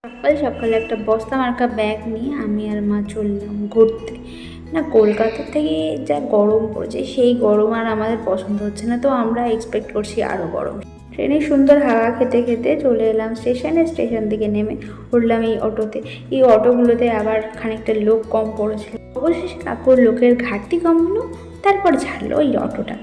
সকাল সকালে একটা বস্তা মার্কা ব্যাগ নিয়ে আমি আর মা চললাম ঘুরতে। না, কলকাতা থেকে যা গরম পড়েছে সেই গরম আর আমাদের পছন্দ হচ্ছে না, তো আমরা এক্সপেক্ট করছি আরও গরম। ট্রেনে সুন্দর হাওয়া খেতে খেতে চলে এলাম স্টেশনে। স্টেশন থেকে নেমে উঠলাম এই অটোতে। এই অটোগুলোতে আবার খানিকটা লোক কম পড়েছিল। অবশেষে কাকুর লোকের ঘাটতি কম হলো, তারপর ছাড়লো এই অটোটা।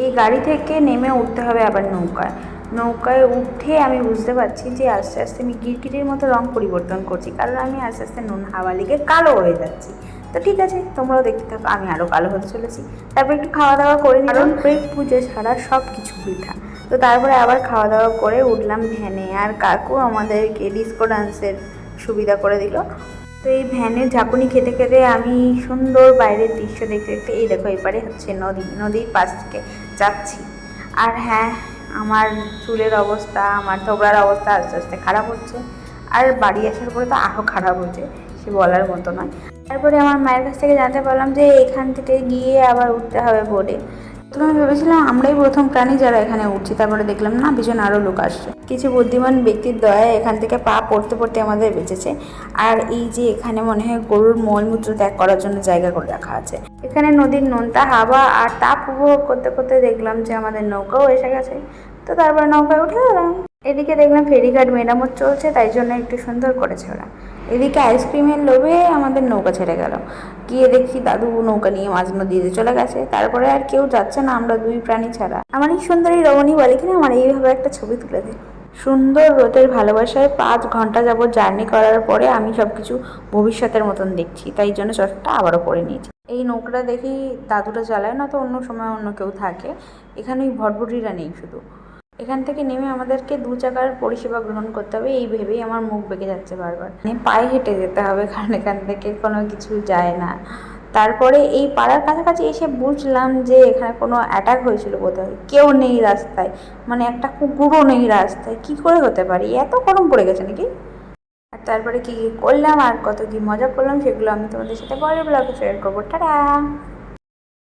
এই গাড়ি থেকে নেমে উঠতে হবে আবার নৌকায়। নৌকায় উঠে আমি বুঝতে পারছি যে আস্তে আস্তে আমি গিরগিটির মতো রং পরিবর্তন করছি, কারণ আমি আস্তে আস্তে নুন হাওয়া লেগে কালো হয়ে যাচ্ছি। তো ঠিক আছে, তোমরাও দেখতে থাকো, আমি আরও কালো হতে চলেছি। তারপর একটু খাওয়া দাওয়া করে নিলাম, কারণ পেট পুজো ছাড়া সব কিছু বৃথা। তো তারপরে আবার খাওয়া দাওয়া করে উঠলাম ভ্যানে, আর কাকু আমাদেরকে ডিস্কো ডান্সের সুবিধা করে দিল। তো এই ভ্যানের ঝাঁকুনি খেতে খেতে আমি সুন্দর বাইরের দৃশ্য দেখতে দেখতে, এই দেখো এবারে হচ্ছে নদী, নদীর পাশ থেকে যাচ্ছি। আর হ্যাঁ, আমার চুলের অবস্থা, আমার থোবড়ার অবস্থা আস্তে আস্তে খারাপ হচ্ছে, আর বাড়ি আসার পরে তো আরও খারাপ হচ্ছে, সে বলার মতো নয়। তারপরে আমার মায়ের কাছ থেকে জানতে পারলাম যে এখান থেকে গিয়ে আবার উঠতে হবে বোটে। প্রথমে আমি ভেবেছিলাম আমরাই প্রথম প্রাণী যারা এখানে উঠছি, তারপরে দেখলাম না, পিছনে আরও লোক আসছে। কিছু বুদ্ধিমান ব্যক্তির দয়ায় এখান থেকে পা পড়তে পড়তে আমাদের বেঁচেছে। আর এই যে এখানে মনে হয় গরুর মলমূত্র ত্যাগ করার জন্য জায়গা করে রাখা আছে। এখানে নদীর নোনতা হাওয়া আর তাপ উপভোগ করতে করতে দেখলাম যে আমাদের নৌকাও এসে গেছে। তো তারপর নৌকায় উঠে গেলাম। এদিকে দেখলাম ফেরিঘাট মেরামত চলছে, তাই জন্য একটু সুন্দর করেছে ওরা। এদিকে আইসক্রিমের লোভে আমাদের নৌকা ছেড়ে গেল। গিয়ে দেখি দাদু নৌকা নিয়ে মাঝ নদীতে চলে গেছে। তারপরে আর কেউ যাচ্ছে না, আমরা দুই প্রাণী ছাড়া। আমার এই সুন্দরী রমণী বলে কিনা আমার এইভাবে একটা ছবি তুলে দেয়। সুন্দর রোদের ভালোবাসায় 5 ঘন্টা যাবত জার্নি করার পরে আমি সবকিছু ভবিষ্যতের মতন দেখছি, তাই জন্য চশমাটা আবারও পরে নিয়েছি। এই নৌকাটা দেখি দাদুটা চালায়, না তো অন্য সময় অন্য কেউ থাকে। এখানে ওই ভটভটিরা নেই শুধু। এখান থেকে নেমে আমাদেরকে 2 চাকার পরিষেবা গ্রহণ করতে হবে, এই ভেবেই আমার মুখ বেঁকে যাচ্ছে বারবার। পায়ে হেঁটে যেতে হবে, কারণ এখান থেকে কোনো কিছু যায় না। তারপরে এই পাড়ার কাছাকাছি এসে বুঝলাম যে এখানে কোনো অ্যাটাক হয়েছিল বোধহয়। কেউ নেই রাস্তায়, মানে একটা কুকুরও নেই রাস্তায়। কি করে হতে পারে, এত গরম পড়ে গেছে নাকি? আর তারপরে কী কী করলাম আর কত কী মজা করলাম সেগুলো আমি তোমাদের সাথে পরের ব্লগে শেয়ার করবো। টাটা।